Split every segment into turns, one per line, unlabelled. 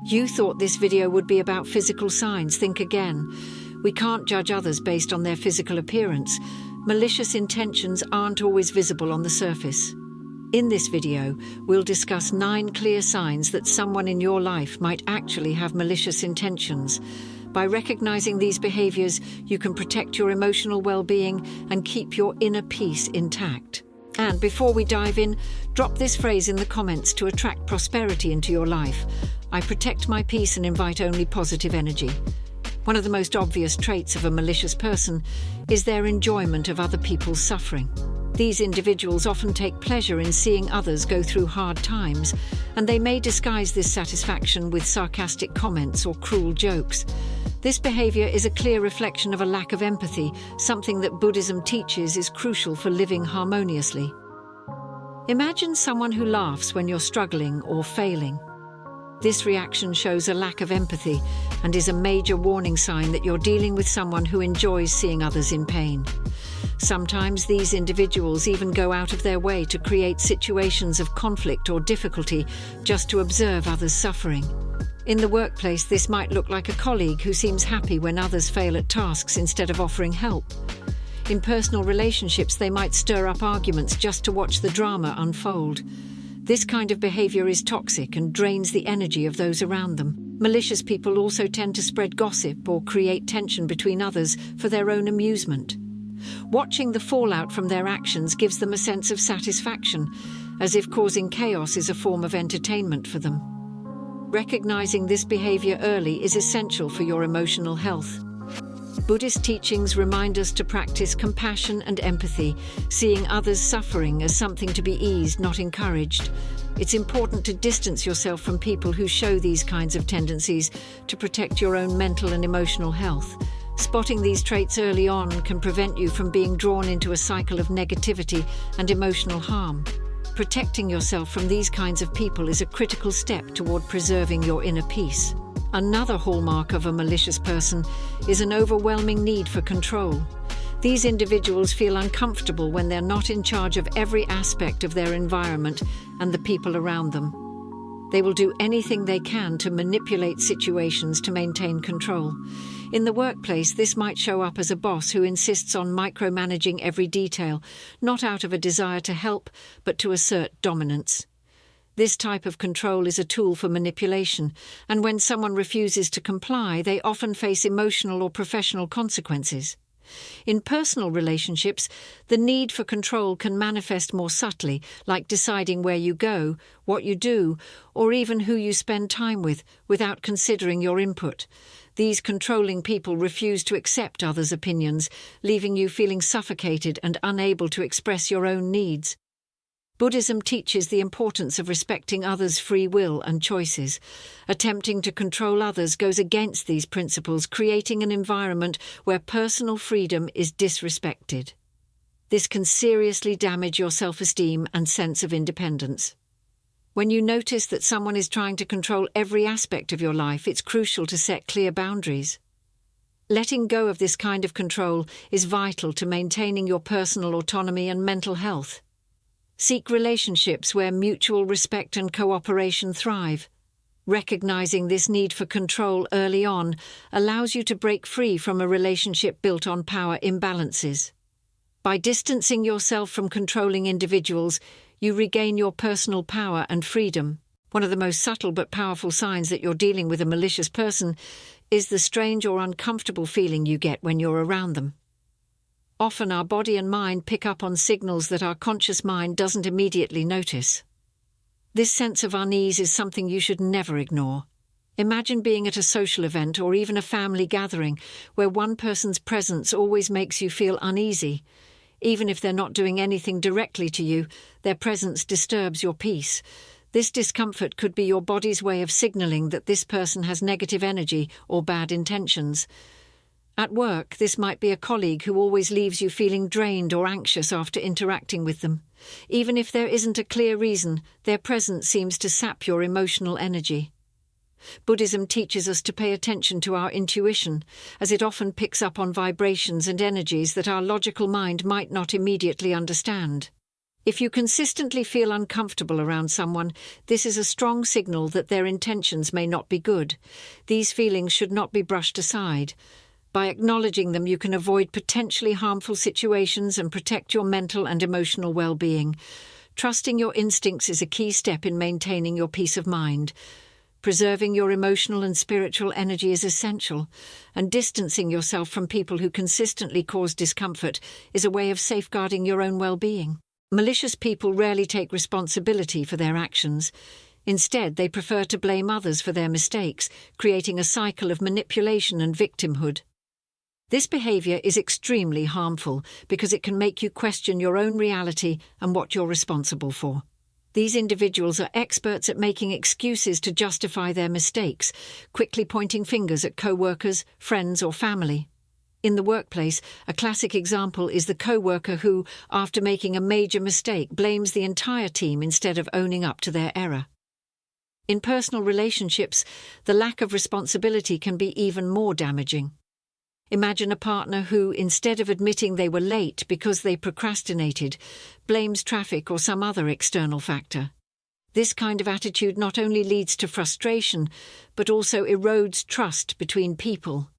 You thought this video would be about physical signs. Think again. We can't judge others based on their physical appearance. Malicious intentions aren't always visible on the surface. In this video, we'll discuss 9 clear signs that someone in your life might actually have malicious intentions. By recognizing these behaviors, you can protect your emotional well-being and keep your inner peace intact. And before we dive in, drop this phrase in the comments to attract prosperity into your life. I protect my peace and invite only positive energy. One of the most obvious traits of a malicious person is their enjoyment of other people's suffering. These individuals often take pleasure in seeing others go through hard times, and they may disguise this satisfaction with sarcastic comments or cruel jokes. This behavior is a clear reflection of a lack of empathy, something that Buddhism teaches is crucial for living harmoniously. Imagine someone who laughs when you're struggling or failing. This reaction shows a lack of empathy and is a major warning sign that you're dealing with someone who enjoys seeing others in pain. Sometimes these individuals even go out of their way to create situations of conflict or difficulty just to observe others suffering. In the workplace, this might look like a colleague who seems happy when others fail at tasks instead of offering help. In personal relationships, they might stir up arguments just to watch the drama unfold. This kind of behavior is toxic and drains the energy of those around them. Malicious people also tend to spread gossip or create tension between others for their own amusement. Watching the fallout from their actions gives them a sense of satisfaction, as if causing chaos is a form of entertainment for them. Recognizing this behavior early is essential for your emotional health. Buddhist teachings remind us to practice compassion and empathy, seeing others suffering as something to be eased, not encouraged. It's important to distance yourself from people who show these kinds of tendencies to protect your own mental and emotional health. Spotting these traits early on can prevent you from being drawn into a cycle of negativity and emotional harm. Protecting yourself from these kinds of people is a critical step toward preserving your inner peace. Another hallmark of a malicious person is an overwhelming need for control. These individuals feel uncomfortable when they're not in charge of every aspect of their environment and the people around them. They will do anything they can to manipulate situations to maintain control. In the workplace, this might show up as a boss who insists on micromanaging every detail, not out of a desire to help, but to assert dominance. This type of control is a tool for manipulation, and when someone refuses to comply, they often face emotional or professional consequences. In personal relationships, the need for control can manifest more subtly, like deciding where you go, what you do, or even who you spend time with, without considering your input. These controlling people refuse to accept others' opinions, leaving you feeling suffocated and unable to express your own needs. Buddhism teaches the importance of respecting others' free will and choices. Attempting to control others goes against these principles, creating an environment where personal freedom is disrespected. This can seriously damage your self-esteem and sense of independence. When you notice that someone is trying to control every aspect of your life, it's crucial to set clear boundaries. Letting go of this kind of control is vital to maintaining your personal autonomy and mental health. Seek relationships where mutual respect and cooperation thrive. Recognizing this need for control early on allows you to break free from a relationship built on power imbalances. By distancing yourself from controlling individuals, you regain your personal power and freedom. One of the most subtle but powerful signs that you're dealing with a malicious person is the strange or uncomfortable feeling you get when you're around them. Often our body and mind pick up on signals that our conscious mind doesn't immediately notice. This sense of unease is something you should never ignore. Imagine being at a social event or even a family gathering where one person's presence always makes you feel uneasy. Even if they're not doing anything directly to you, their presence disturbs your peace. This discomfort could be your body's way of signaling that this person has negative energy or bad intentions. At work, this might be a colleague who always leaves you feeling drained or anxious after interacting with them. Even if there isn't a clear reason, their presence seems to sap your emotional energy. Buddhism teaches us to pay attention to our intuition, as it often picks up on vibrations and energies that our logical mind might not immediately understand. If you consistently feel uncomfortable around someone, this is a strong signal that their intentions may not be good. These feelings should not be brushed aside. By acknowledging them, you can avoid potentially harmful situations and protect your mental and emotional well-being. Trusting your instincts is a key step in maintaining your peace of mind. Preserving your emotional and spiritual energy is essential, and distancing yourself from people who consistently cause discomfort is a way of safeguarding your own well-being. Malicious people rarely take responsibility for their actions. Instead, they prefer to blame others for their mistakes, creating a cycle of manipulation and victimhood. This behavior is extremely harmful because it can make you question your own reality and what you're responsible for. These individuals are experts at making excuses to justify their mistakes, quickly pointing fingers at co-workers, friends, or family. In the workplace, a classic example is the co-worker who, after making a major mistake, blames the entire team instead of owning up to their error. In personal relationships, the lack of responsibility can be even more damaging. Imagine a partner who, instead of admitting they were late because they procrastinated, blames traffic or some other external factor. This kind of attitude not only leads to frustration, but also erodes trust between people.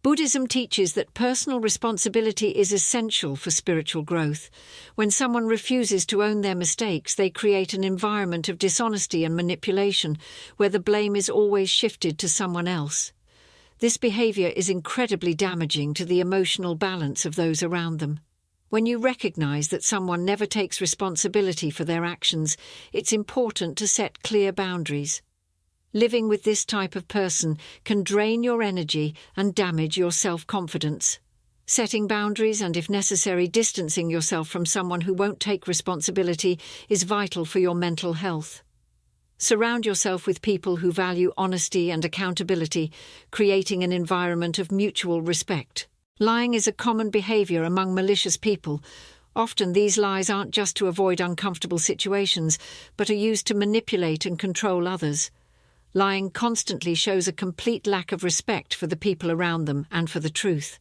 Buddhism teaches that personal responsibility is essential for spiritual growth. When someone refuses to own their mistakes, they create an environment of dishonesty and manipulation, where the blame is always shifted to someone else. This behavior is incredibly damaging to the emotional balance of those around them. When you recognize that someone never takes responsibility for their actions, it's important to set clear boundaries. Living with this type of person can drain your energy and damage your self-confidence. Setting boundaries and, if necessary, distancing yourself from someone who won't take responsibility is vital for your mental health. Surround yourself with people who value honesty and accountability, creating an environment of mutual respect. Lying is a common behavior among malicious people. Often these lies aren't just to avoid uncomfortable situations, but are used to manipulate and control others. Lying constantly shows a complete lack of respect for the people around them and for the truth.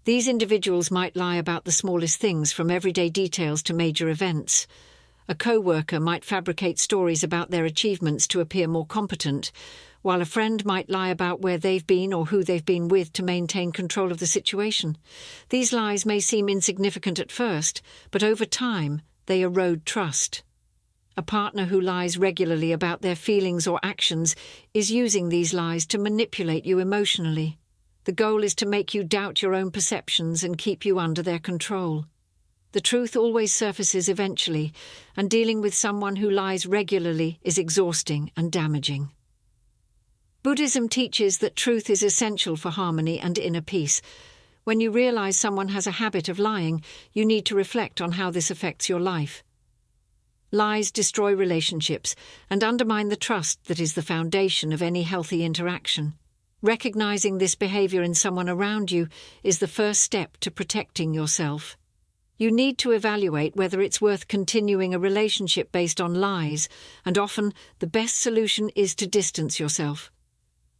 These individuals might lie about the smallest things, from everyday details to major events. A co-worker might fabricate stories about their achievements to appear more competent, while a friend might lie about where they've been or who they've been with to maintain control of the situation. These lies may seem insignificant at first, but over time they erode trust. A partner who lies regularly about their feelings or actions is using these lies to manipulate you emotionally. The goal is to make you doubt your own perceptions and keep you under their control. The truth always surfaces eventually, and dealing with someone who lies regularly is exhausting and damaging. Buddhism teaches that truth is essential for harmony and inner peace. When you realize someone has a habit of lying, you need to reflect on how this affects your life. Lies destroy relationships and undermine the trust that is the foundation of any healthy interaction. Recognizing this behavior in someone around you is the first step to protecting yourself. You need to evaluate whether it's worth continuing a relationship based on lies, and often the best solution is to distance yourself.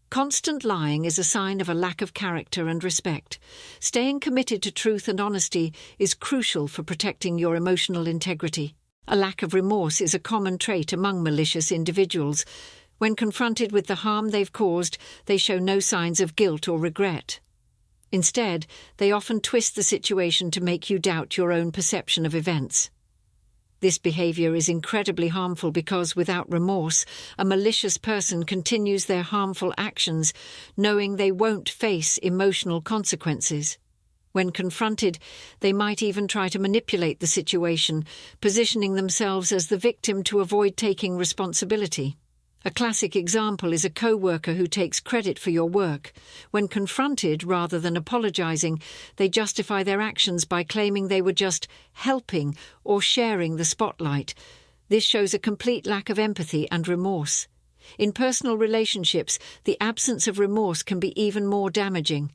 Constant lying is a sign of a lack of character and respect. Staying committed to truth and honesty is crucial for protecting your emotional integrity. A lack of remorse is a common trait among malicious individuals. When confronted with the harm they've caused, they show no signs of guilt or regret. Instead, they often twist the situation to make you doubt your own perception of events. This behavior is incredibly harmful because, without remorse, a malicious person continues their harmful actions, knowing they won't face emotional consequences. When confronted, they might even try to manipulate the situation, positioning themselves as the victim to avoid taking responsibility. A classic example is a co-worker who takes credit for your work. When confronted, rather than apologizing, they justify their actions by claiming they were just helping or sharing the spotlight. This shows a complete lack of empathy and remorse. In personal relationships, the absence of remorse can be even more damaging.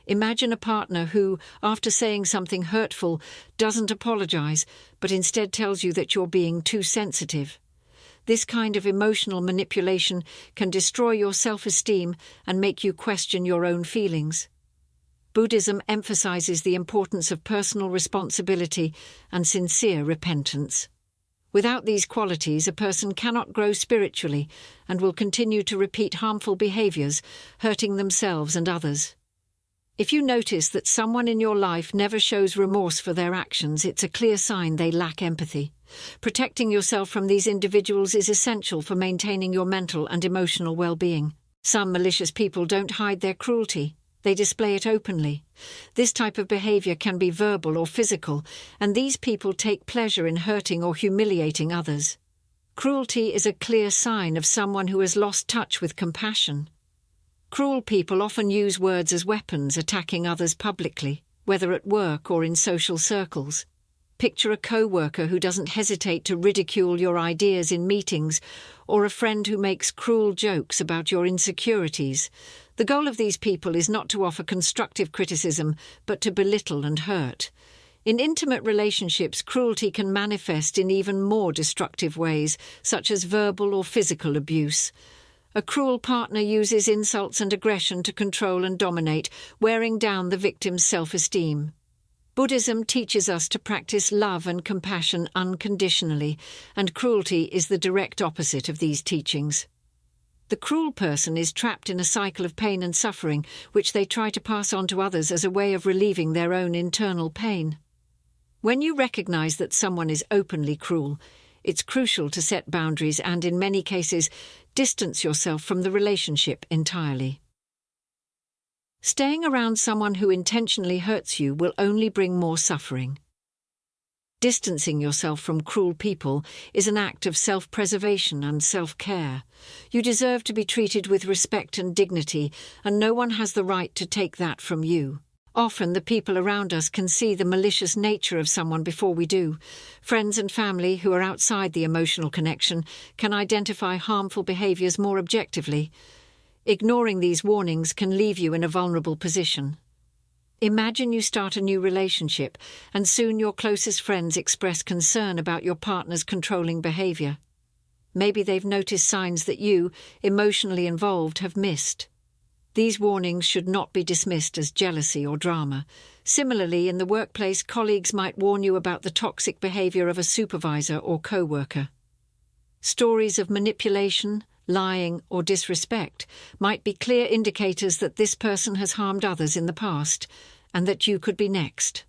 Imagine a partner who, after saying something hurtful, doesn't apologize, but instead tells you that you're being too sensitive. This kind of emotional manipulation can destroy your self-esteem and make you question your own feelings. Buddhism emphasizes the importance of personal responsibility and sincere repentance. Without these qualities, a person cannot grow spiritually and will continue to repeat harmful behaviors, hurting themselves and others. If you notice that someone in your life never shows remorse for their actions, it's a clear sign they lack empathy. Protecting yourself from these individuals is essential for maintaining your mental and emotional well-being. Some malicious people don't hide their cruelty. They display it openly. This type of behavior can be verbal or physical, and these people take pleasure in hurting or humiliating others. Cruelty is a clear sign of someone who has lost touch with compassion. Cruel people often use words as weapons, attacking others publicly, whether at work or in social circles. Picture a co-worker who doesn't hesitate to ridicule your ideas in meetings, or a friend who makes cruel jokes about your insecurities. The goal of these people is not to offer constructive criticism, but to belittle and hurt. In intimate relationships, cruelty can manifest in even more destructive ways, such as verbal or physical abuse. A cruel partner uses insults and aggression to control and dominate, wearing down the victim's self-esteem. Buddhism teaches us to practice love and compassion unconditionally, and cruelty is the direct opposite of these teachings. The cruel person is trapped in a cycle of pain and suffering, which they try to pass on to others as a way of relieving their own internal pain. When you recognize that someone is openly cruel, it's crucial to set boundaries and, in many cases, distance yourself from the relationship entirely. Staying around someone who intentionally hurts you will only bring more suffering. Distancing yourself from cruel people is an act of self-preservation and self-care. You deserve to be treated with respect and dignity, and no one has the right to take that from you. Often the people around us can see the malicious nature of someone before we do. Friends and family who are outside the emotional connection can identify harmful behaviors more objectively. Ignoring these warnings can leave you in a vulnerable position. Imagine you start a new relationship, and soon your closest friends express concern about your partner's controlling behavior. Maybe they've noticed signs that you, emotionally involved, have missed. These warnings should not be dismissed as jealousy or drama. Similarly, in the workplace, colleagues might warn you about the toxic behavior of a supervisor or co-worker. Stories of manipulation, lying, or disrespect might be clear indicators that this person has harmed others in the past, and that you could be next.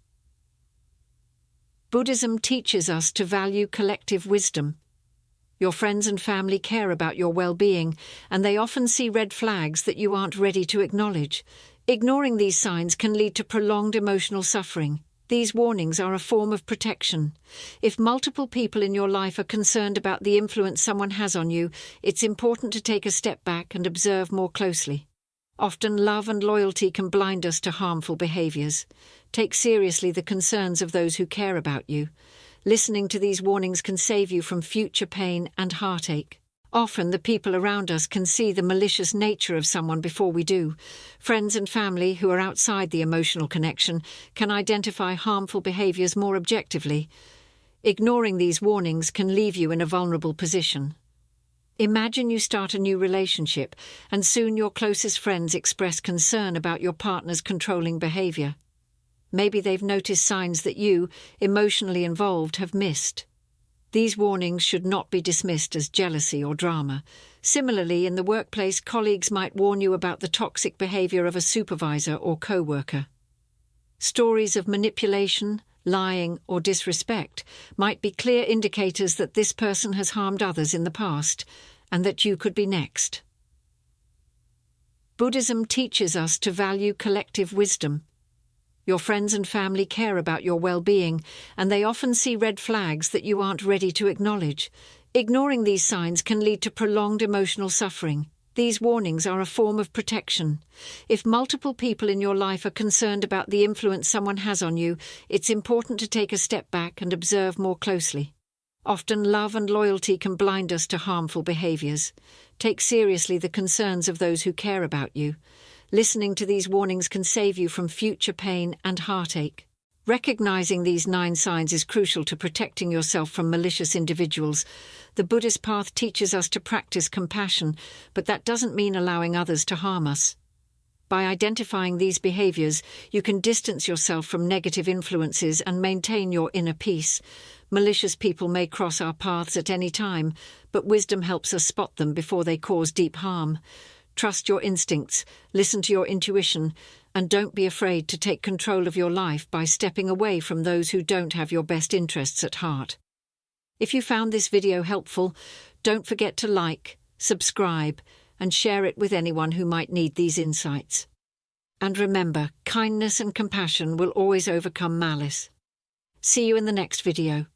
Buddhism teaches us to value collective wisdom. Your friends and family care about your well-being, and they often see red flags that you aren't ready to acknowledge. Ignoring these signs can lead to prolonged emotional suffering. These warnings are a form of protection. If multiple people in your life are concerned about the influence someone has on you, it's important to take a step back and observe more closely. Often love and loyalty can blind us to harmful behaviors. Take seriously the concerns of those who care about you. Listening to these warnings can save you from future pain and heartache. Often the people around us can see the malicious nature of someone before we do. Friends and family who are outside the emotional connection can identify harmful behaviors more objectively. Ignoring these warnings can leave you in a vulnerable position. Imagine you start a new relationship, and soon your closest friends express concern about your partner's controlling behavior. Maybe they've noticed signs that you, emotionally involved, have missed. These warnings should not be dismissed as jealousy or drama. Similarly, in the workplace, colleagues might warn you about the toxic behavior of a supervisor or co-worker. Stories of manipulation, lying, or disrespect might be clear indicators that this person has harmed others in the past, and that you could be next. Buddhism teaches us to value collective wisdom. Your friends and family care about your well-being, and they often see red flags that you aren't ready to acknowledge. Ignoring these signs can lead to prolonged emotional suffering. These warnings are a form of protection. If multiple people in your life are concerned about the influence someone has on you, it's important to take a step back and observe more closely. Often love and loyalty can blind us to harmful behaviors. Take seriously the concerns of those who care about you. Listening to these warnings can save you from future pain and heartache. Recognizing these 9 signs is crucial to protecting yourself from malicious individuals. The Buddhist path teaches us to practice compassion, but that doesn't mean allowing others to harm us. By identifying these behaviors, you can distance yourself from negative influences and maintain your inner peace. Malicious people may cross our paths at any time, but wisdom helps us spot them before they cause deep harm. Trust your instincts, listen to your intuition, and don't be afraid to take control of your life by stepping away from those who don't have your best interests at heart. If you found this video helpful, don't forget to like, subscribe, and share it with anyone who might need these insights. And remember, kindness and compassion will always overcome malice. See you in the next video.